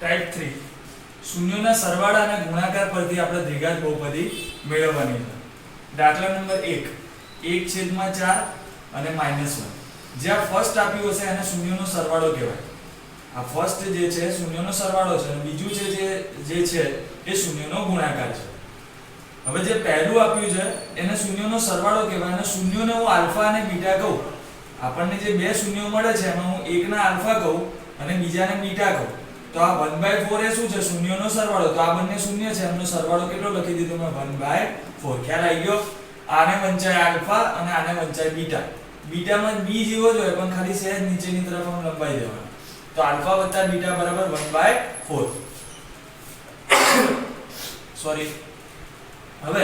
Type 3 શૂન્યોના સરવાળા અને ગુણાકાર પરથી આપણે દ્વિઘાત બહુપદી મેળવવાની છે. દાખલા નંબર 1 1/4 અને -1. જ્યાં ફર્સ્ટ આપ્યું હશે એને શૂન્યોનો સરવાળો કહેવાય. આ ફર્સ્ટ જે છે શૂન્યોનો સરવાળો છે અને બીજું છે જે છે એ શૂન્યનો ગુણાકાર છે. હવે જે પહેલું આપ્યું છે એને શૂન્યોનો સરવાળો કહેવાય અને શૂન્યોને હું આલ્ફા અને બીટા કહું. આપણને જે બે શૂન્યો મળે છે એમાં હું એકના આલ્ફા કહું અને બીજાને બીટા કહું. તો આ 1/4 એ શું છે શૂન્યોનો સરવાળો. તો આ બંને શૂન્ય છે એમનો સરવાળો કેટલો લખી દીધો મેં 1/4. ખ્યાલ આવી ગયો. આને વંચાય આલ્ફા અને આને વંચાય બીટા. બીટામાં બી જેવો જ હોય પણ ખાલી સહેજ નીચેની તરફ આમ લંબાઈ દેવાનો. તો આલ્ફા વત્તા બીટા બરાબર 1/4. સોરી. હવે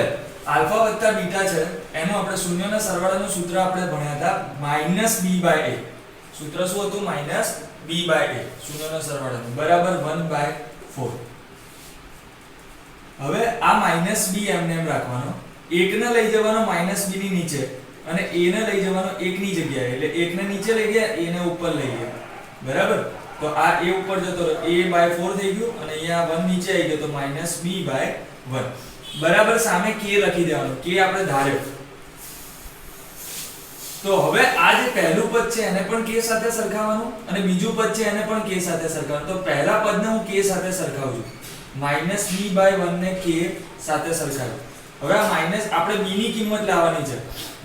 આલ્ફા વત્તા બીટા છે એનું આપણે શૂન્યના સરવાળાનું સૂત્ર આપણે ભણ્યા હતા -b/a. સૂત્ર શું હતું? -b/a શૂન્યના સરવાળાનું બરાબર 1/4. હવે આ -b એમને એમ રાખવાનો. એકને લઈ જવાનો -b ની નીચે અને a ને લઈ જવાનો 1 ની જગ્યાએ. એટલે 1 ને નીચે લઈ ગયા, a ને ઉપર લઈ ગયા. બરાબર? તો આ a ઉપર જતો રહ્યો, a/4 થઈ ગયું અને અહીંયા 1 નીચે આવી ગયો તો -b/1. બરાબર સામે k લખી દેવાનો. k આપણે ધાર્યો. તો હવે આ જે પહેલું પદ છે એને પણ k સાથે સરખાવવાનું અને બીજું પદ છે એને પણ k સાથે સરખાવવાનું. તો પહેલા પદને હું k સાથે સરખાવું છું. -b/1 ને k સાથે સરખાવું. હવે આ માઈનસ આપણે b ની કિંમત લાવવાની છે.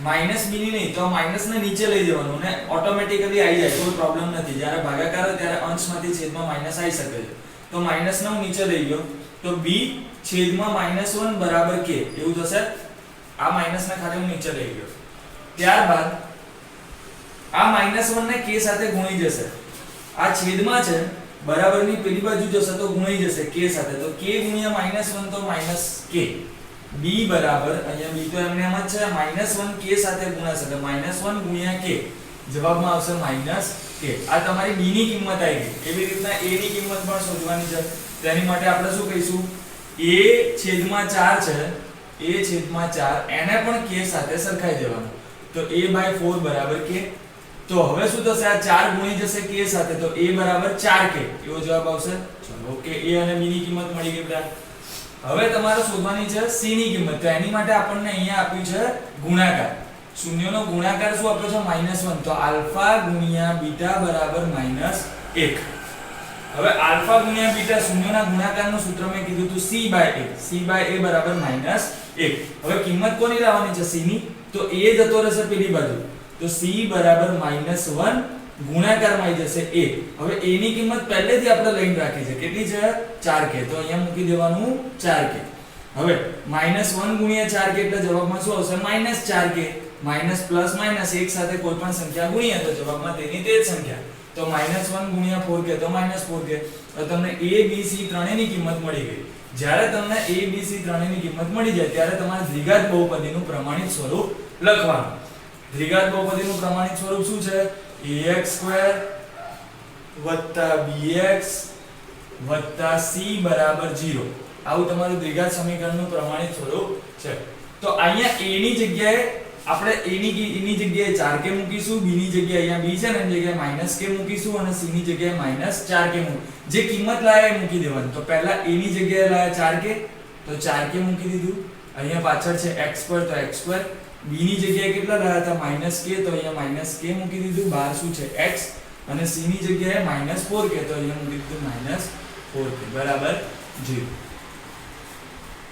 -b ની નહીં તો માઈનસ ને નીચે લઈ જવાનું અને ઓટોમેટિકલી આવી જાય, કોઈ પ્રોબ્લેમ નથી. જ્યારે ભાગાકાર હોય ત્યારે અંશમાંથી છેદમાં માઈનસ આવી શકે છે. તો માઈનસ ને હું નીચે લઈ ગયો તો b છેદમાં -1 બરાબર k એવું થશે. આ માઈનસ ને ખાલી હું નીચે લઈ ગયો. ત્યારબાદ આ -1 ને k સાથે ગુણી જશે. આ છેદમાં છે બરાબરની પેલી બાજુ જશે તો ગુણી જશે k સાથે. તો k ગુણ્યા -1 તો -k. b બરાબર અહીંયા b તો એમને એમ જ છે -1 k સાથે ગુણાશે એટલે -1 ગુણ્યા k જવાબમાં આવશે -k. આ તમારી b ની કિંમત આવી ગઈ. એવી રીતના a ની કિંમત પણ શોધવાની છે. તેની માટે આપણે શું કહીશું? a/4 છે, a/4 એને પણ k સાથે સરખાઈ દેવાનું. તો a/4 બરાબર k. તો હવે શું થશે? આ 4 ગુણી જશે k સાથે તો a બરાબર 4k એવો જવાબ આવશે. ચલો ઓકે, a અને b ની કિંમત મળી ગઈ બેટા. હવે તમારે શોધવાની છે c ની કિંમત. તો એની માટે આપણને અહીંયા આપ્યું છે ગુણાકાર. શૂન્યનો ગુણાકાર શું આપ્યો છે? -1. તો આલ્ફા ગુણ્યા બીટા બરાબર -1. હવે આલ્ફા ગુણ્યા બીટા શૂન્યના ગુણાકારનું સૂત્ર મેં કીધું હતું c/a. c/a બરાબર -1. હવે કિંમત કોની લાવવાની છે? c ની. તો a જતો રહેશે પેલી બાજુ. તો c બરાબર -1 ગુણાકારમાં આવી જશે a. હવે a ની કિંમત પહેલેથી આપણે લઈને રાખી છે. કેટલી છે? 4k. તો અહીંયા મૂકી દેવાનું 4k. હવે -1 ગુણ્યા 4k એટલે જવાબમાં શું આવશે? -4k. માઈનસ પ્લસ માઈનસ એક સાથે કોઈ પણ સંખ્યા ગુણીએ તો જવાબમાં તેની તે જ સંખ્યા. તો -1 ગુણ્યા 4k તો -4k. તો તમને a b c ત્રણેયની કિંમત મળી ગઈ. જ્યારે તમને a b c ત્રણેયની કિંમત મળી જાય ત્યારે તમારે દ્વિઘાત બહુપદીનું પ્રમાણિત સ્વરૂપ લખવાનું. દ્વિઘાત બહુપદીનું પ્રમાણિત સ્વરૂપ શું છે? ax² + bx + c બરાબર 0. આવું તમારું દ્વિઘાત સમીકરણનું પ્રમાણિત સ્વરૂપ છે. તો અહીંયા a ની જગ્યાએ આપણે a ની જગ્યાએ 4k મૂકીશું, b ની જગ્યાએ અહીંયા b છે ને એની જગ્યાએ -k મૂકીશું અને c ની જગ્યાએ -4k મૂકીશું. જે કિંમત લાયા એ મૂકી દેવાની. તો પહેલા a ની જગ્યાએ લાયા 4k તો 4k મૂકી દીધું. અહીંયા પાછળ છે x² તો x². b ની જગ્યાએ કેટલા લાયા હતા? -k તો અહીંયા -k મૂકી દીધું. બહાર શું છે? x. અને c ની જગ્યાએ -4k તો અહીંયા મૂકી દીધું -4k બરાબર 0.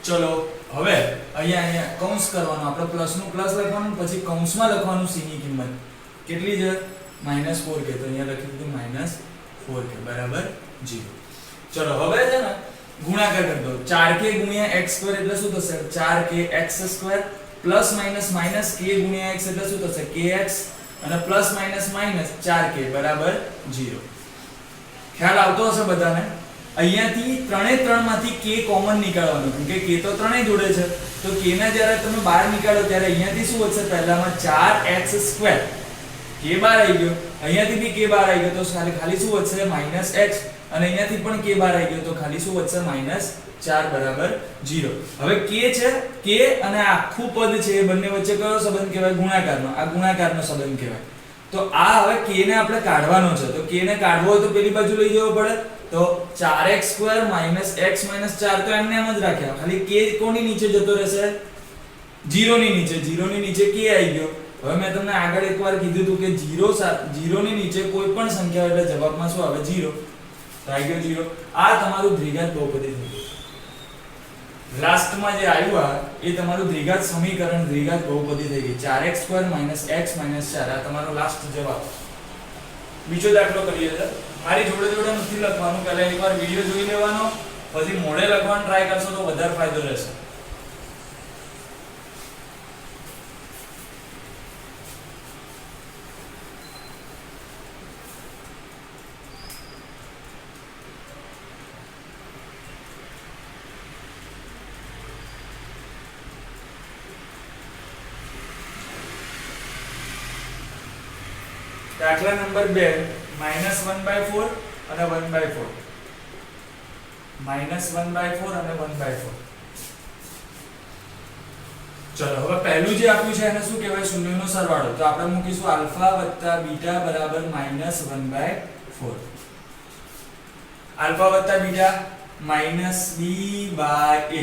ચલો હવે અહીંયા કૌંસ કરવાનો. આપણે પ્લસ નું પ્લસ લખવાનું, પછી કૌંસમાં લખવાનું c ની કિંમત કેટલી છે? -4k. તો અહીંયા લખી દીધું -4k બરાબર 0. ચલો હવે છે ને ગુણાકાર કરી દો. 4k ગુણ્યા x² એટલે શું થશે? 4k x² plus minus -k ગુણ્યા x એટલે શું થશે? kx અને પ્લસ માઈનસ -4k બરાબર 0. ખ્યાલ આવતો હશે બધાને? અહીંયાથી ત્રણેયમાંથી k કોમન નીકાળવાનું કેમ કે k તો ત્રણેય જોડે છે. તો k ને જ્યારે તમે બહાર નીકાળો ત્યારે અહીંયાથી શું વધશે? પહેલામાં 4x². k બહાર આવી ગયો. અહીંયાથી બી k બહાર આવી ગયો તો ખાલી શું વધશે? -x. અને અહીંયાથી પણ k બહાર આવી ગયો તો ખાલી શું વધશે? -4 બરાબર 0. હવે k છે, k અને આખું પદ છે એ બંને વચ્ચે કયો સંબંધ કહેવાય? ગુણાકારનો. આ ગુણાકારનો સંબંધ કહેવાય. તો તો આ હવે k ને આપણે કાઢવાનો છે, તો k ને કાઢવો હોય તો પેલી બાજુ લઈ જવો પડે, તો 4x² - x - 4 તો એમને એમ જ રાખ્યા, ખાલી k કોની નીચે જતો રહેશે, 0 ની નીચે, 0 ની નીચે k આવી ગયો. હવે મેં તમને આગળ એકવાર કીધું હતું કે 0 ની નીચે કોઈ પણ સંખ્યા એટલે જવાબમાં શું આવે, 0. તો આવી ગયો 0. આ તમારું દ્વિઘાત બહુપદી થઈ ગયું. લાસ્ટમાં જે આવ્યું આ એ તમારું દ્વિઘાત સમીકરણ, દ્વિઘાત બહુપદી થઈ ગઈ. 4x² - x - 4 આ તમારો લાસ્ટ જવાબ. બીજો દાખલો કરીએ છે. મારી જોડે જોડે નથી લખવાનું, પહેલા એકવાર વિડિયો જોઈ લેવાનો, પછી મોઢે લખવાનો ટ્રાય કરશો તો વધારે ફાયદો રહેશે. દાખલા નંબર 2 -1/4 અને 1/4, -1/4 અને 1/4. ચલો હવે પહેલું જે આપ્યું છે એને શું કહેવાય, શૂન્યનો સરવાળો. તો આપણે મૂકીશું આલ્ફા વત્તા બીટા બરાબર -1/4. આલ્ફા વત્તા બીટા -b/a,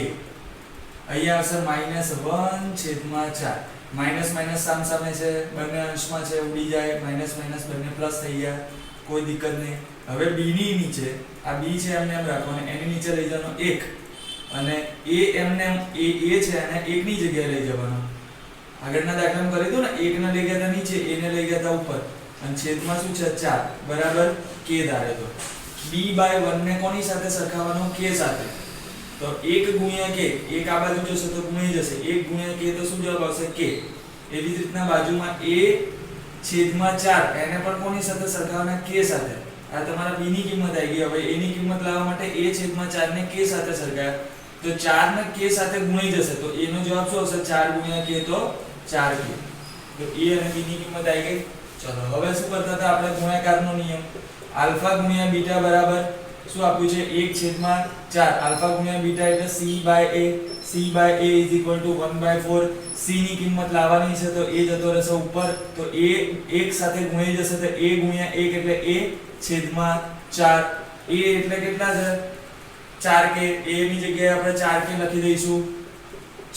અહીંયા આવશે -1/4. માઈનસ માઈનસ સામ સામે છે, બંને અંશમાં છે, ઉડી જાય, માઈનસ માઈનસ બંને પ્લસ થઈ ગયા, કોઈ દિક્કત નહીં. હવે b ની નીચે આ b છે એમને એમ રાખવાનું, એની નીચે લઈ જવાનો 1 અને a એમને એમ a છે અને 1 ની જગ્યાએ લઈ જવાનો. આગળના દાખલામાં કરી દો ને, 1 ને લઈ ગયા હતા નીચે, a ને લઈ ગયા હતા ઉપર અને છેદમાં શું છે 4 બરાબર k ધારે. તો b/1 ને કોની સાથે સરખાવવાનો, k સાથે. તો 1 ગુણ્યા k, 1 આ બાજુ જશે તો ગુણી જશે, 1 ગુણ્યા k તો શું જવાબ આવશે, k. એવી જ રીતના બાજુમાં a છેદમાં 4 એને પણ કોની સાથે સરખાવવાના, k સાથે. આ તમારા b ની કિંમત આવી ગઈ. હવે a ની કિંમત લાવવા માટે a છેદમાં 4 ને k સાથે સરખાવ્યા, તો 4 ને k સાથે ગુણી જશે, તો a નો જવાબ શું આવશે, 4 ગુણ્યા k તો 4k. તો a અને b ની કિંમત આવી ગઈ. ચલો હવે શું કરતા હતા આપણે, ગુણાકારનો નિયમ. આલ્ફા ગુણ્યા બીટા બરાબર શું આપ્યું છે, 1/4. આલ્ફા ગુણ્યા બીટા એટલે c/a, c/a = 1/4. c ની કિંમત લાવવાની છે તો a જતો રહેશે ઉપર, તો a 1 સાથે ગુણી જશે, તો a ગુણ્યા 1 એટલે a છેદમાં 4. a એટલે કેટલા છે, 4k. a ની જગ્યાએ આપણે 4k લખી દઈશું,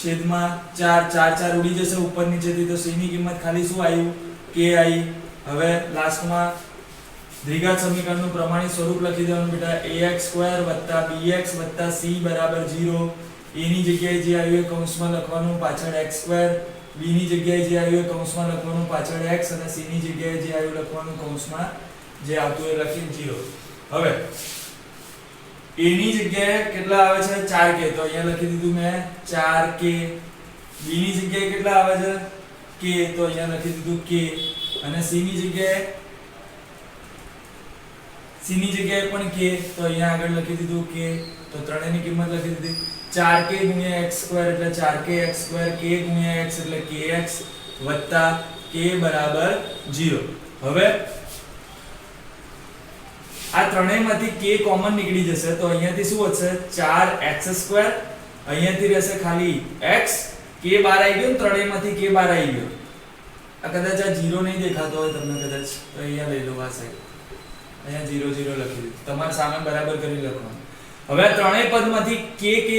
છેદમાં 4, 4 4 ઉડી જશે ઉપર નીચેથી, તો c ની કિંમત ખાલી શું આવ્યું, k આવી. હવે લાસ્ટમાં દ્વિઘાત સમીકરણનું પ્રમાણિત સ્વરૂપ લખી દેવાનું બેટા, ax² + bx + c = 0. a ની જગ્યાએ જે આવ્યું એ કૌંસમાં લખવાનું, પાછળ x², b ની જગ્યાએ જે આવ્યું એ કૌંસમાં લખવાનું, પાછળ x, અને c ની જગ્યાએ જે આવ્યું લખવાનું, કૌંસમાં જે આવતું એ લખીને 0. હવે a ની જગ્યાએ કેટલા આવે છે, 4k, તો અહીંયા લખી દીધું મેં 4k. b ની જગ્યાએ કેટલા આવે છે, k, તો અહીંયા લખી દીધું k. અને c ની જગ્યાએ પણ k, તો અહીંયા આગળ લખી દીધું k. તો ત્રણેયની કિંમત લખી દીધી. 4k × x² એટલે 4kx², k × x એટલે kx વત્તા k = 0. હવે આ ત્રણેયમાંથી k કોમન નીકળી જશે, તો અહીંયાથી શું વધશે, 4x². અહીંયાથી રહેશે ખાલી x, k બહાર આવી ગયો, ત્રણેયમાંથી k બહાર આવી ગયો. આ કદાચ આ 0 નહીં દેખાતો હોય તમને કદાચ, તો અહીંયા લઈ લો, આ સાઈડ અહીંયા 0 0 લખી દીધું. તમારે સામે બરાબર કરી લખવાનું. હવે ત્રણેય પદમાંથી k છે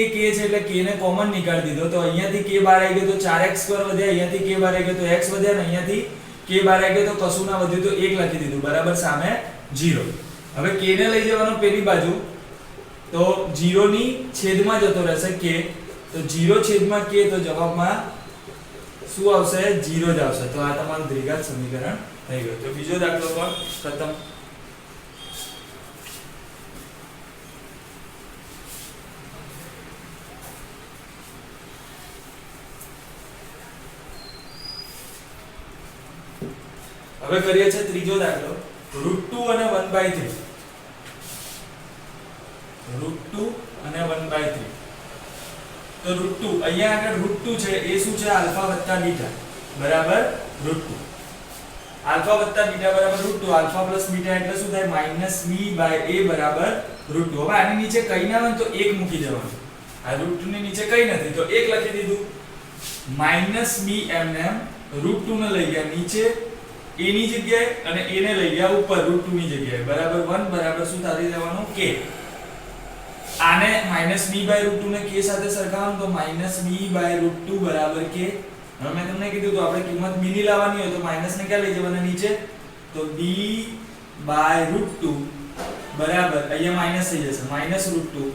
એટલે k ને કોમન નીકાળી દીધો, તો અહીંયાથી k બહાર આવી ગયો, તો 4x² વધ્યા, અહીંયાથી k બહાર આવી ગયો તો x વધ્યા, અને અહીંયાથી k બહાર આવી ગયો તો કશું ના વધ્યું, તો 1 લખી દીધું બરાબર, સામે 0. હવે k ને લઈ જવાનો પેલી બાજુ, તો 0 ની છેદમાં જતો રહેશે k, તો 0 છેદમાં k, તો જવાબમાં શું આવશે, 0 જ આવશે. તો આ તમારું દ્વિઘાત સમીકરણ થઈ ગયું. તો બીજો દાખલો પણ ખતમ. હવે કરીએ છે ત્રીજો દાખલો, √2 અને 1/3. √2 અને 1/3. તો √2 અહીંયા આગળ √2 છે એ શું છે, આલ્ફા વત્તા બીટા બરાબર √2. આલ્ફા વત્તા બીટા બરાબર √2. આલ્ફા પ્લસ બીટા એટલે શું થાય, -b/a બરાબર √2. હવે આની નીચે કઈ ના હોય તો 1 મૂકી દેવાનું. આ √2 ની નીચે કઈ નથી તો 1 લખી દીધું. -b એમને √2 ને લઈ ગયા નીચે, a ની જગ્યાએ અને a ને લઈ ગયા ઉપર √2 ની જગ્યાએ બરાબર 1 બરાબર શું થઈ જવાનું k. આને -b/√2 ને k સાથે સરખાવો તો -b/√2 બરાબર k. હવે મેં તમને કીધું તો આપણે કિંમત b ની લાવવાની હોય તો માઈનસ ને ક્યાં લઈ જવાના નીચે તો b/√2 બરાબર અહીંયા માઈનસ થઈ જશે -√2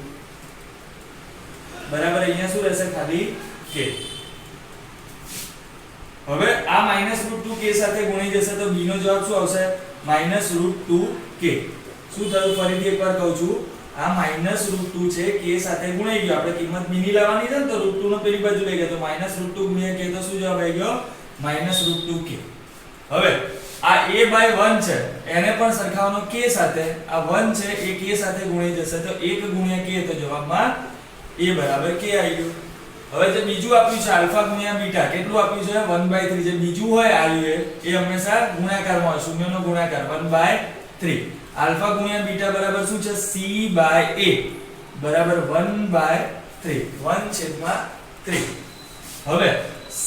બરાબર અહીંયા શું રહેશે ખાલી k. હવે આ -√2k સાથે ગુણી જશે તો b નો જવાબ શું આવશે -√2k. શું થયું ફરીથી એકવાર કહું છું આ -√2 છે k સાથે ગુણાઈ ગયો આપણે કિંમત b ની લાવવાની છે ને તો √2 નો પેલી બાજુ લઈ ગયા તો -√2 ગુણ્યા k તો શું જવાબ આવી ગયો -√2k. હવે આ a/1 છે એને પણ સરખાવવાનો k સાથે આ 1 છે એ k સાથે ગુણાઈ જશે તો 1 ગુણ્યા k તો જવાબમાં a બરાબર k આવી ગયો. હવે જે બીજું આપ્યું છે આલ્ફા ગુણ્યા બીટા કેટલું આપ્યું છે 1/3 જે બીજું હોય આવ્યું એ હંમેશા ગુણાકારમાં હોય શૂન્યનો ગુણાકાર 1/3 આલ્ફા ગુણ્યા બીટા બરાબર શું છે c/a બરાબર 1/3 1/3. હવે c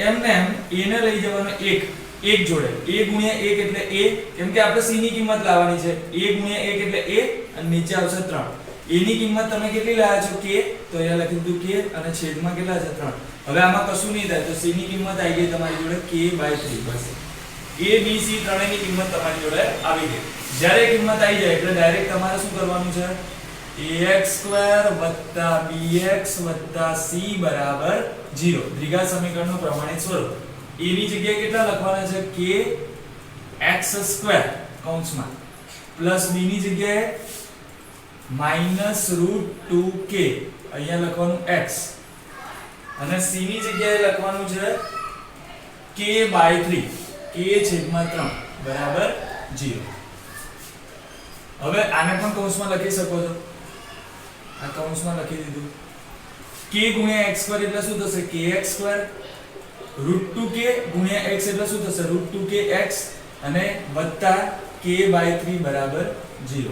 એમને એમ a ને લઈ જવાનો 1 જોડે a ગુણ્યા 1 એટલે a કેમ કે આપણે c ની કિંમત લાવવાની છે a ગુણ્યા 1 એટલે a અને નીચે આવશે 3 a ની કિંમત તમે કેટલી લાવ્યા છો k તો અહીંયા લખી દીધું k અને છેદમાં કેટલા છે 3. હવે આમાં કશું નહીં થાય તો c ની કિંમત આવી ગઈ તમારી જોડે k/3 bus a b c ત્રણેયની કિંમત તમારી જોડે આવી ગઈ. જ્યારે કિંમત આવી જાય એટલે ડાયરેક્ટ તમારે શું કરવાનું છે ax² + bx + c બરાબર 0 દ્વિઘાત સમીકરણનું પ્રમાણિત સ્વરૂપ. a ની જગ્યાએ કેટલા લખવાના છે k x² કૌંસમાં પ્લસ b ની જગ્યાએ -√2k અહીંયા લખવાનું x અને c ની જગ્યાએ લખવાનું છે k/3 k/3 બરાબર 0. હવે આને પણ કૌંસમાં લખી શકો છો આ કૌંસમાં લખી દીધું k ગુણ્યા x² એટલે શું થશે kx² √2k ગુણ્યા x એટલે શું થશે √2kx અને વત્તા k/3 બરાબર 0.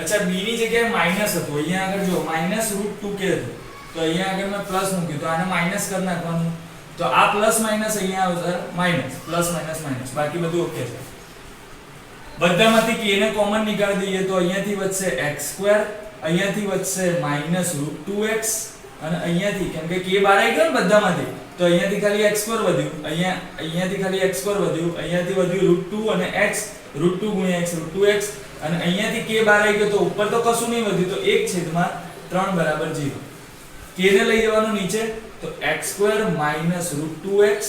અચ્છા b ની જગ્યાએ માઈનસ હતું અહીંયા આગળ જો -√2k હતું તો અહીંયા આગળ મેં પ્લસ મૂક્યું તો આને માઈનસ કરી નાખવાનું તો આ પ્લસ માઈનસ અહીંયા આવશે માઈનસ પ્લસ માઈનસ માઈનસ બાકી બધું ઓકે છે. બધામાંથી k ને કોમન નીકાળી દઈએ તો અહીંયાથી વધશે x² અહીંયાથી વધશે -√2x અને અહીંયાથી કેમ કે k બહાર આવી ગયો ને બધામાંથી તો અહીંયાથી ખાલી x² વધ્યું અહીંયાથી ખાલી x² વધ્યું અહીંયાથી વધ્યું √2 અને x √2 ગુણ્યા x √2x અને અહીંયાથી k બહાર આવી ગયો તો ઉપર તો કશું નહીં વધ્યું તો 1/3 બરાબર 0. k ને લઈ જવાનું નીચે તો x² -√2x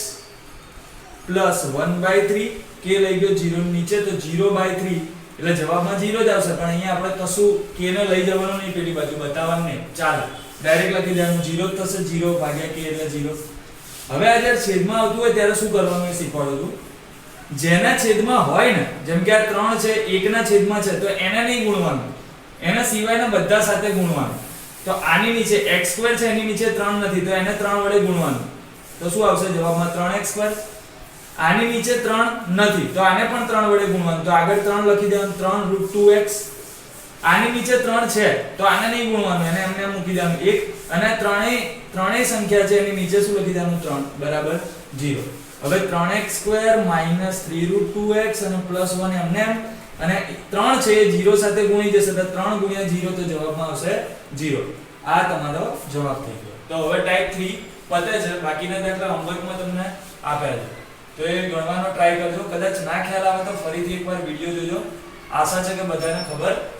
+ 1/3 k લઈ ગયો 0 નીચે તો 0/3 એટલે જવાબમાં 0 જ આવશે પણ અહીંયા આપણે કશું k ને લઈ જવાનું નહીં પેલી બાજુ બતાવવાનું નહીં ચાલો ડાયરેક્ટ લખી દેવાનું 0 થશે 0/k એટલે 0. હવે આ જ્યારે છેદમાં આવતું હોય ત્યારે શું કરવાનું એ શીખવાડું છું. જેના છેદમાં હોય ને જેમ કે આ 3 છે 1 ના છેદમાં છે તો એને નહીં ગુણવાનું એના સિવાયના બધા સાથે ગુણવાનું. તો આની નીચે x² છે એની નીચે 3 નથી તો એને 3 વડે ગુણવાનું તો શું આવશે જવાબમાં 3x². આની નીચે 3 નથી તો આને પણ 3 વડે ગુણવાનું તો આગળ 3 લખી દેવાનું 3√2x. આની નીચે 3 છે તો આને નહીં ગુણવાનું એને એમને મૂકી દેવાનું 1 અને ત્રણેય સંખ્યા છે એની નીચે શું લખી દેવાનું 3 બરાબર 0. હવે 3x² -3√2x અને +1 એમને અને 3 છે એ 0 સાથે ગુણી જશે તો 3 ગુણ્યા 0 તો જવાબમાં આવશે 0. આ તમારો જવાબ થઈ ગયો. તો હવે ટાઈપ 3 પતે છે બાકીના દાખલા હોમવર્કમાં તમને આપ્યા છે તો એ ગણવાનો ટ્રાય કરજો. કદાચ ના ખ્યાલ આવે તો ફરીથી એકવાર વિડિયો જોજો. આશા છે કે બધાને ખબર